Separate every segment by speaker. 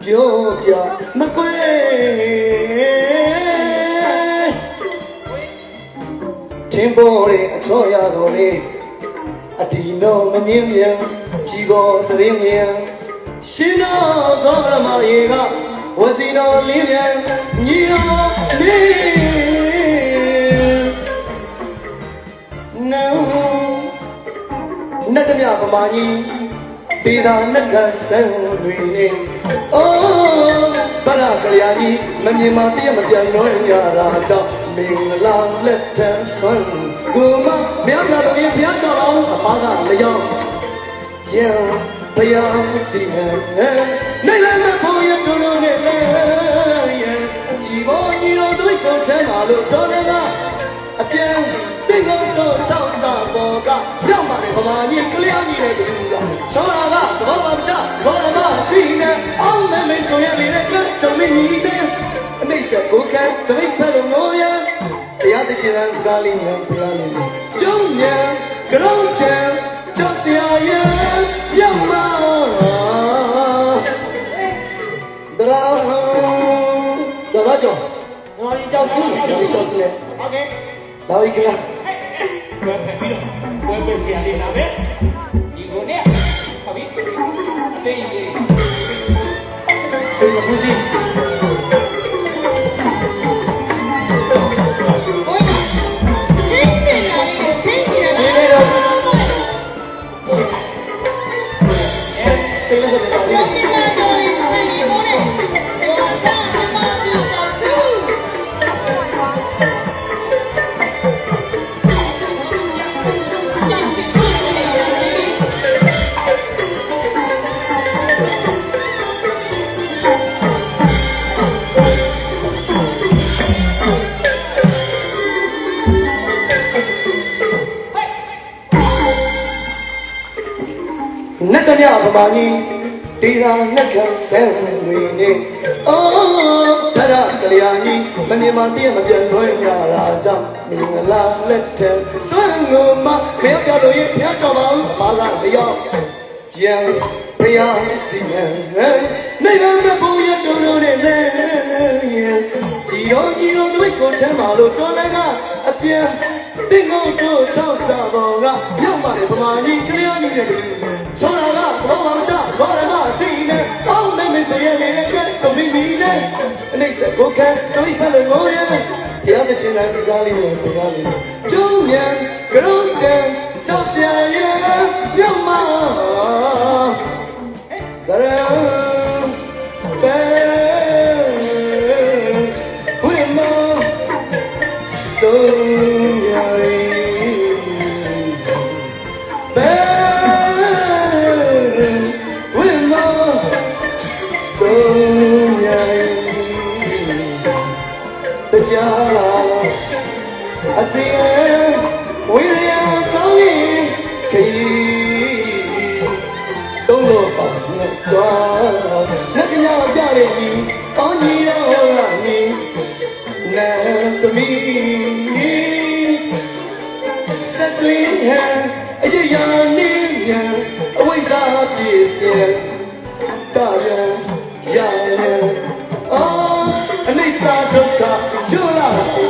Speaker 1: ပြောပြမကွဲတင်ပေါ်တဲ့အချောရတော်လေးအတီနောမငင်းမြန်ဖြီပေါ်သတင်းမြန်ရှင်တော်ကောရမရေကဝစီတော်လေးမြန်ညီတော်လေးနောနတ်မြပမာကြီးဒေသာနတ်ကဆန်းတွေနေအိုးဗရကလျာကြီးမမြင်မပြည့်မပြန်လွှဲရတာကြောင့်မင်္ဂလာလက်ထံဆွမ်းကိုမမြောက်လာတော့ရင်ဘုရားကြောင့်အပါကလျောင်းပြန်ဘုရားစီမံနိုင်လာတဲ့ဘုရားတို့တို့နဲ့ဒီဘောညီတော်တို့ကိုထဲမှာလို့တော်လည်းကအပြန်တိတ်တော့ချောက်စာပေါ်ကပြောင်းပါတယ်ဗမာကြီးကလျာကြီးတဲ့တူကဆောလာကသဘောမကျဘောရမစီနဲ့အောင်မဲဆိုရလေကချုံမင်းကြီးတဲ့အမိတ်ဆက်ကိုကံတမိတ်ဖက်လို့ငိုရတရားတချင်စကားလေးနဲ့ပြရနေတယ်ပြုံးညံကြောင်းချံကြောက်စရာရပြောင်းမှာဒရာတော့ကြောနော်ဒီကြောက်စုဒီကြောက်စုနဲ့โอเคလာပြီခင်ဗျာဘယ်ဖက်ပြီးတော့ဘယ်ပဲဆရာလေးလာပဲဒီကိုနဲ့ဟုတ်ပြီအသေးကြီးလေးဘူးစီနတ်မြဗမာကြီးဒေသာနတ်ကဆန်းတွေနေအိုးဗရကလျာကြီးမမြင်မတည့်မပြန်လွှဲရတာကြောင့်မင်္ဂလာလက်ထံဆွမ်းကိုမမြောက်ကြလို့ရင်ဘုရားကြောင့်ပါဘာသာလျောက်ပြန်ဘုရားစီမံနိုင်လာတဲ့ဘုရားတို့တို့နဲ့ဒီတော့တို့ကိုထဲမှာလို့တော်လည်းကအပြန်တင်ကုန်တို့ချောက်စာပေါ်ကရောက်ပါတယ်ဗမာကြီးကလျာကြီးတဲ့ဆောလာကဘောအောင်ချဘောရမစီနဲ့အောင်းမဲစရလေကချုံမင်းကြီးနဲ့အနိစ္စကိုကံတို့ဖက်လို့ငိုရတရားမချင်းတဲ့ကားလေးနဲ့ပြရလေးကျုံညံကြောင်းချံကြောက်စရာရပြောင်းမှာဒရံပဲဝိမောဆုံးရပဲအစီဝိရယကောင်းရင်ခရီးတုံးလို့ပါနဲ့စွာလက်ကြောက်ကြရည်အောင်းကြီးရောရမည်နာသမီးစက်သွင်းဟန်အရရနေရန်အဝိဇ္ဇာပြည့်စင်တာရန်ရရန်အော်အနိစ္စဒုက္ခကျွလာစီ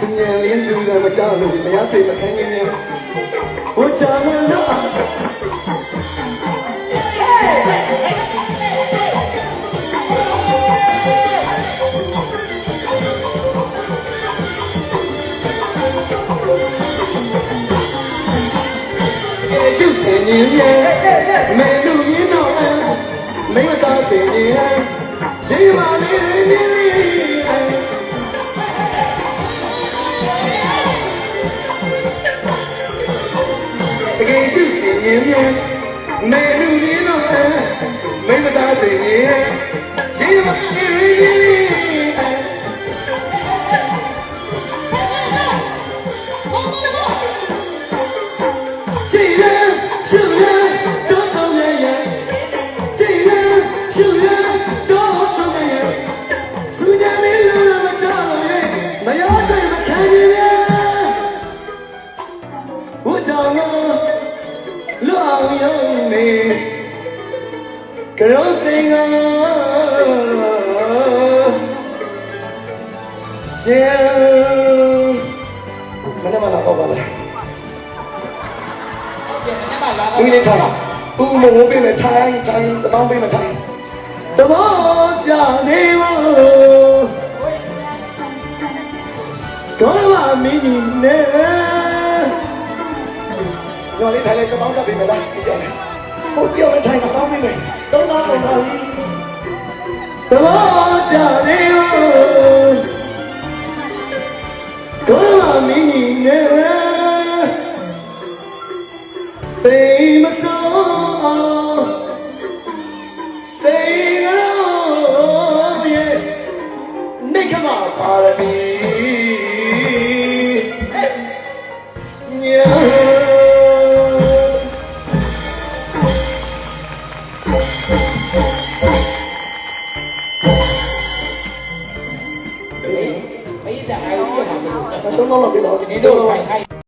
Speaker 1: စဉ္ညာလင်းလူကမကြောက်လို့မရပေမခံနေနေဟိုချာမလားရှုပ်စင်နေရဲ့မဲလူရင်းတော့မိမသားတင်နေရဲ့ရှိမလေးနေတကယ်ရှုပ်စင်နေရဲ့မဲလူရင်းတော့မိမသားတင်နေရဲ့ရှိမလေးကရောစင်ကကျေမနမလာပေါ့ပါလားဦးလေးထားလားဦးမဝပေးမယ်ထိုင်တပေါင်းပေးမယ်ထိုင်တဘောကြနေပါကောရမမင်းကြီးနဲ့ညော်လေးထိုင်လိုက်တပေါင်းကပေးမယ်လားဒီကြောင်ဟိုပြောင်းထိုင်တပေါင်းပေးမယ်တော့တော့တော့တဘောကြနေပါကောရမမင်းကြီးနဲ့သိမစိုးစိတ်ရောရဲ့နေခမပါရမီညာတော့မပြတော့ဒီလို